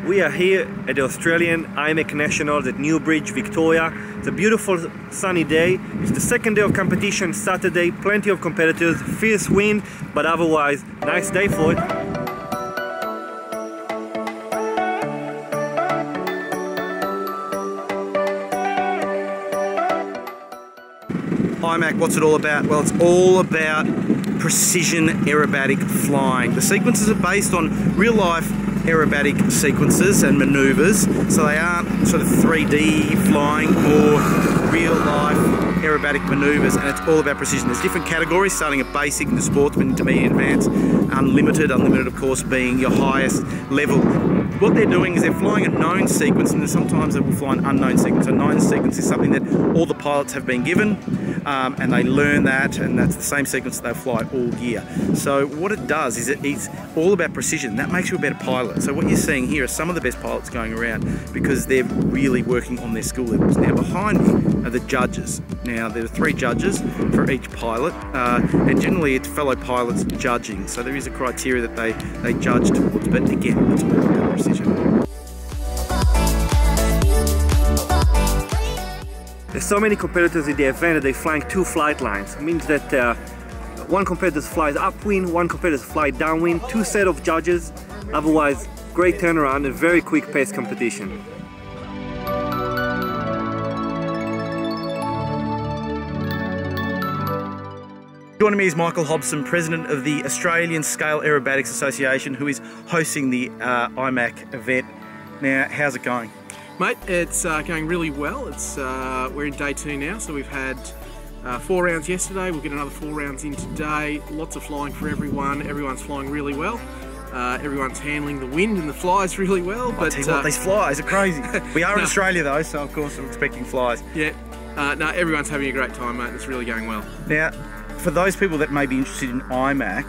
We are here at the Australian IMAC Nationals at Newbridge, Victoria. It's a beautiful sunny day. It's the second day of competition, Saturday. Plenty of competitors, fierce wind, but otherwise, nice day for it. IMAC, what's it all about? Well, it's all about precision aerobatic flying. The sequences are based on real-life aerobatic sequences and maneuvers, so they aren't sort of 3D flying or real-life aerobatic maneuvers, and it's all about precision. There's different categories, starting at basic, into sportsman, intermediate, advanced, unlimited of course being your highest level. What they're doing is they're flying a known sequence, and sometimes they will fly an unknown sequence. A known sequence is something that all the pilots have been given, and they learn that, and that's the same sequence they'll fly all year. So what it does is it's all about precision. That makes you a better pilot. So what you're seeing here are some of the best pilots going around because they're really working on their skill levels. Now behind me are the judges. Now there are 3 judges for each pilot, and generally it's fellow pilots judging. So there is a criteria that they judge towards, but again, it's all about precision. There's so many competitors in the event that they're flying 2 flight lines. It means that one competitor flies upwind, one competitor flies downwind, 2 sets of judges. Otherwise, great turnaround and very quick pace competition. Joining me is Michael Hobson, President of the Australian Scale Aerobatics Association, who is hosting the IMAC event. Now, how's it going? Mate, it's going really well. We're in day 2 now, so we've had 4 rounds yesterday. We'll get another 4 rounds in today. Lots of flying for everyone. Everyone's flying really well. Everyone's handling the wind and the flies really well. But tell you what, these flies are crazy. We are in Australia though, so of course I'm expecting flies. Yeah, no, everyone's having a great time, mate. It's really going well. Now, for those people that may be interested in IMAC,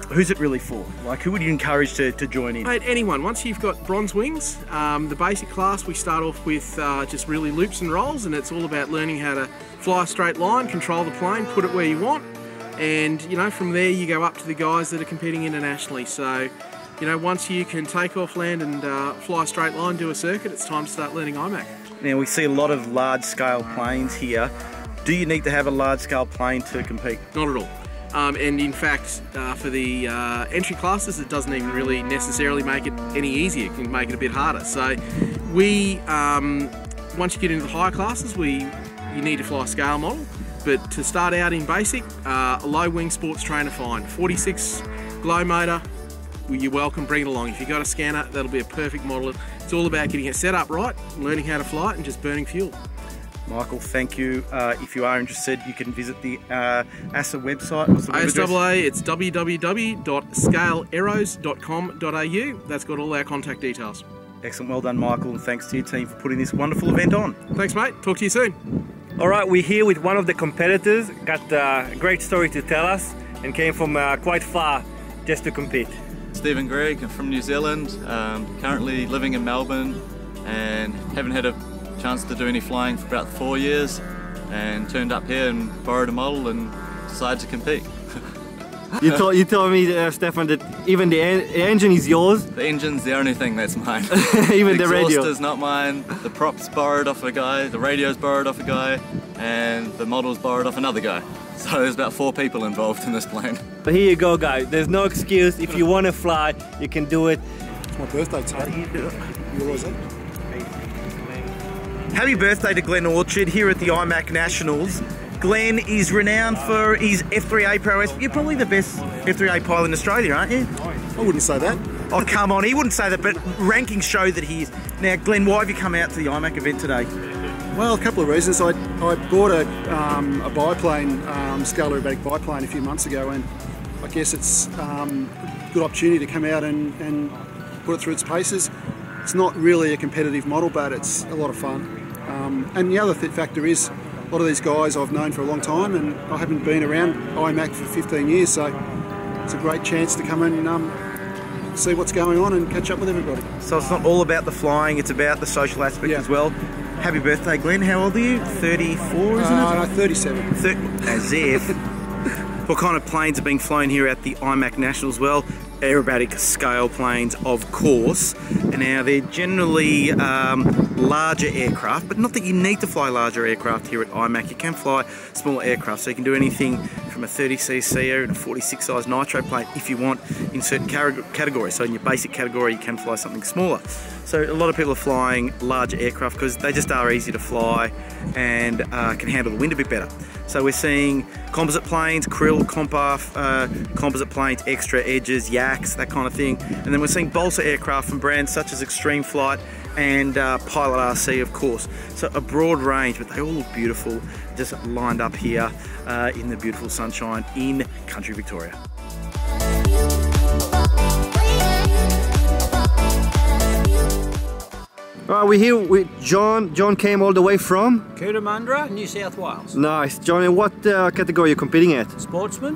who's it really for? Like, who would you encourage to join in? Mate, anyone. Once you've got bronze wings, the basic class, we start off with just really loops and rolls, and it's all about learning how to fly a straight line, control the plane, put it where you want, and you know, from there you go up to the guys that are competing internationally. So, you know, once you can take off, land and fly a straight line, do a circuit, it's time to start learning IMAC. Now, we see a lot of large-scale planes here. Do you need to have a large-scale plane to compete? Not at all. And in fact, for the entry classes, it doesn't even really necessarily make it any easier. It can make it a bit harder. So we, once you get into the higher classes, you need to fly a scale model. But to start out in basic, a low wing sports trainer fine. 46 glow motor, you're welcome, bring it along. If you've got a scanner, that'll be a perfect model. It's all about getting it set up right, learning how to fly it, and just burning fuel. Michael, thank you. If you are interested, you can visit the ASA website. What's the ASAA, it's www.scaleaeros.com.au. That's got all our contact details. Excellent, well done, Michael, and thanks to your team for putting this wonderful event on. Thanks, mate. Talk to you soon. All right, we're here with one of the competitors. Got a great story to tell us and came from quite far just to compete. Stephen Gregg, I'm from New Zealand, currently living in Melbourne and haven't had a chance to do any flying for about 4 years, and turned up here and borrowed a model and decided to compete. You told me, Stefan, that even the engine is yours. The engine's the only thing that's mine. Even the radio. The exhaust is not mine, the props borrowed off a guy, the radio's borrowed off a guy, and the model's borrowed off another guy. So there's about 4 people involved in this plane. But here you go, guys. There's no excuse. If you want to fly, you can do it. It's my birthday today. How do you do it? You realise that? Happy birthday to Glenn Orchard here at the IMAC Nationals. Glenn is renowned for his F3A prowess. You're probably the best F3A pilot in Australia, aren't you? I wouldn't say that. Oh, come on, he wouldn't say that, but rankings show that he is. Now, Glenn, why have you come out to the IMAC event today? Well, a couple of reasons. I bought a biplane, scale aerobatic biplane a few months ago, and I guess it's a good opportunity to come out and put it through its paces. It's not really a competitive model, but it's a lot of fun. And the other factor is, a lot of these guys I've known for a long time, and I haven't been around IMAC for 15 years, so it's a great chance to come and see what's going on and catch up with everybody. So it's not all about the flying, it's about the social aspect as well. Happy birthday, Glenn. How old are you? 34, isn't it? No, 37. As if. What kind of planes are being flown here at the IMAC Nationals? Well, aerobatic scale planes, of course. And now they're generally larger aircraft, but not that you need to fly larger aircraft here at IMAC. You can fly smaller aircraft, so you can do anything from a 30cc and a 46 size nitro plane if you want in certain categories. So in your basic category, you can fly something smaller. So a lot of people are flying larger aircraft because they just are easy to fly and can handle the wind a bit better. So we're seeing composite planes, krill, composite planes, extra edges, yaks, that kind of thing. And then we're seeing balsa aircraft from brands such as Extreme Flight and Pilot RC, of course. So a broad range, but they all look beautiful, just lined up here in the beautiful sunshine in country Victoria. We're here with John. John came all the way from? Cootamundra, New South Wales. Nice. John, in what category are you competing at? Sportsman.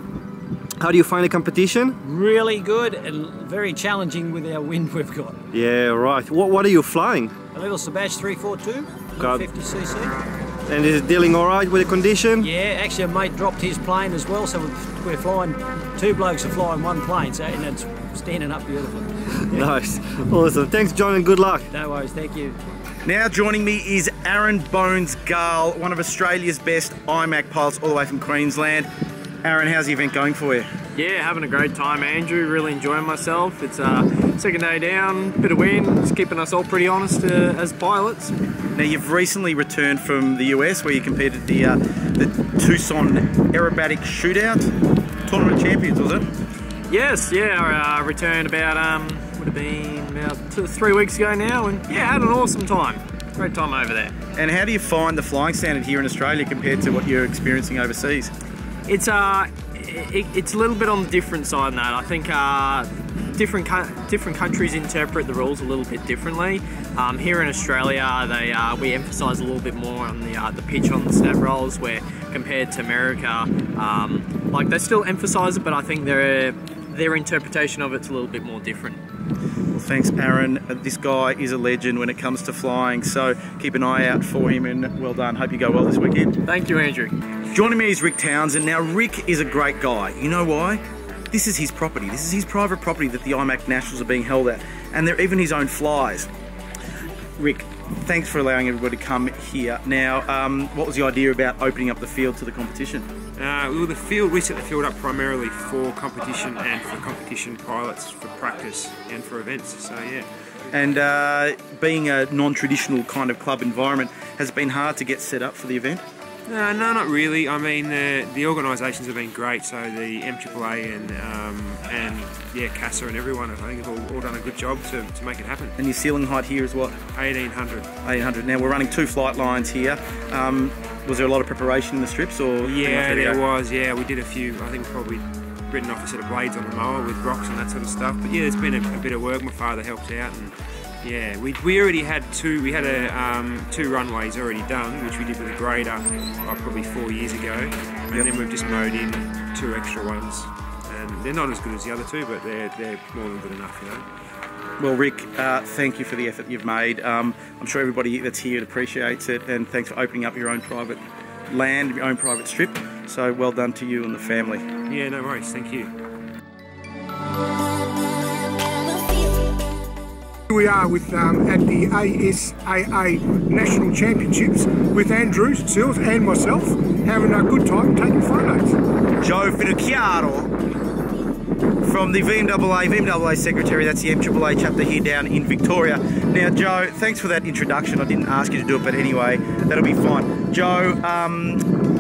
How do you find the competition? Really good and very challenging with our wind we've got. Yeah, right. What are you flying? A little Segev 342, 50cc. And is it dealing all right with the condition? Yeah, actually a mate dropped his plane as well, so we're flying, two blokes are flying one plane, so and it's standing up beautifully. Nice. Awesome. Thanks, John, and good luck. No worries, thank you. Now joining me is Aaron Bones Gall, one of Australia's best IMAC pilots all the way from Queensland. Aaron, how's the event going for you? Yeah, having a great time, Andrew. Really enjoying myself. It's second day down, bit of wind, just keeping us all pretty honest as pilots. Now you've recently returned from the US where you competed the Tucson Aerobatic Shootout Tournament Champions, was it? Yes, yeah, I returned about, would have been about 3 weeks ago now, and yeah, had an awesome time. Great time over there. And how do you find the flying standard here in Australia compared to what you're experiencing overseas? It's a little bit on the different side than that. I think different countries interpret the rules a little bit differently. Here in Australia, we emphasise a little bit more on the pitch on the stat rolls, where compared to America, like they still emphasise it, but I think their interpretation of it's a little bit more different. Well, thanks, Aaron. This guy is a legend when it comes to flying, so keep an eye out for him, and well done. Hope you go well this weekend. Thank you, Andrew. Joining me is Rick Townsend. Now, Rick is a great guy. You know why? This is his property. This is his private property that the IMAC Nationals are being held at, and they're even his own flies. Rick, thanks for allowing everybody to come here. Now, what was the idea about opening up the field to the competition? Well, we set the field up primarily for competition and for competition pilots, for practice and for events, so yeah. And being a non-traditional kind of club environment, has it been hard to get set up for the event? No, not really. I mean, the organisations have been great, so the MAAA and yeah, CASA and everyone, I think, have all done a good job to make it happen. And your ceiling height here is what? 1800. 1800. Now, we're running 2 flight lines here. Was there a lot of preparation in the strips? Or yeah, there was. Yeah, we did a few. I think probably written off a set of blades on the mower with rocks and that sort of stuff. But yeah, there's been a bit of work. My father helped out, and yeah, we already had 2. We had 2 runways already done, which we did with a grader probably 4 years ago, and then we've just mowed in 2 extra ones. And they're not as good as the other 2, but they're more than good enough, you know. Well, Rick, thank you for the effort you've made. I'm sure everybody that's here appreciates it, and thanks for opening up your own private land, your own private strip. So well done to you and the family. Yeah, no worries. Thank you. We are with at the ASAA National Championships with Andrew, Sill and myself, having a good time taking photos. Joe Finocchiaro from the VMAA Secretary, that's the MAAA chapter here down in Victoria. Now, Joe, thanks for that introduction. I didn't ask you to do it, but anyway, that'll be fine. Joe,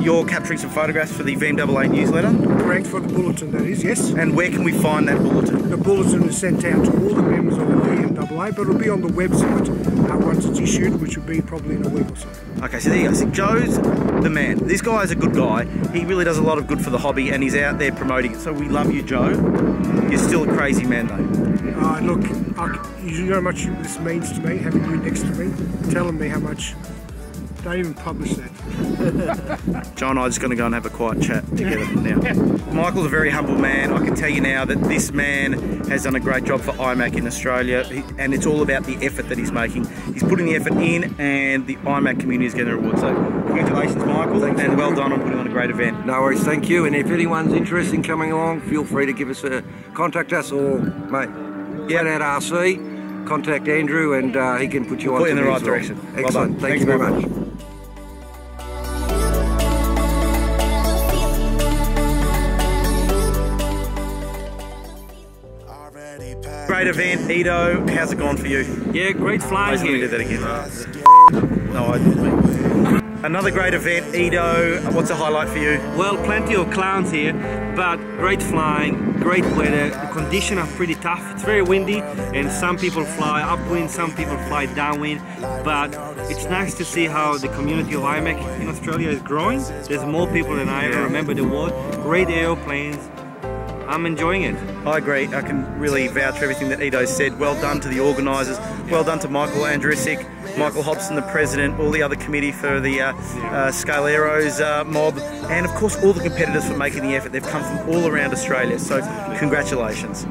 you're capturing some photographs for the VMAA newsletter? Correct, for the bulletin, that is, yes. And where can we find that bulletin? The bulletin is sent out to all the members of the VMAA, but it'll be on the website once it's issued, which will be probably in a week or so. Okay, so there you go. So Joe's the man. This guy's a good guy. He really does a lot of good for the hobby, and he's out there promoting it. So we love you, Joe. You're still a crazy man, though. Look, you know how much this means to me, having you next to me, telling me how much Don't even publish that. John and I are just going to go and have a quiet chat together now. Michael's a very humble man. I can tell you now that this man has done a great job for IMAC in Australia, and it's all about the effort that he's making. He's putting the effort in, and the IMAC community is getting a reward. So congratulations, Michael, and well done on putting on a great event. No worries, thank you. And if anyone's interested in coming along, feel free to give us contact us, or mate, Flat Out RC, contact Andrew, and he can put you on in the right direction. Excellent. Well, thank you very much. Great event, Ido. How's it gone for you? Yeah, great flying Let me do here. that again. No, I didn't. Another great event, Ido. What's a highlight for you? Well, plenty of clowns here, but great flying, great weather. The conditions are pretty tough. It's very windy, and some people fly upwind, some people fly downwind. But it's nice to see how the community of IMAC in Australia is growing. There's more people than I ever remember in the world. Great airplanes. I'm enjoying it. I agree. I can really vouch for everything that Ido said. Well done to the organisers. Well done to Michael Andrusic, Michael Hobson, the president, all the other committee for the Scale Aeros mob, and of course all the competitors for making the effort. They've come from all around Australia, so congratulations.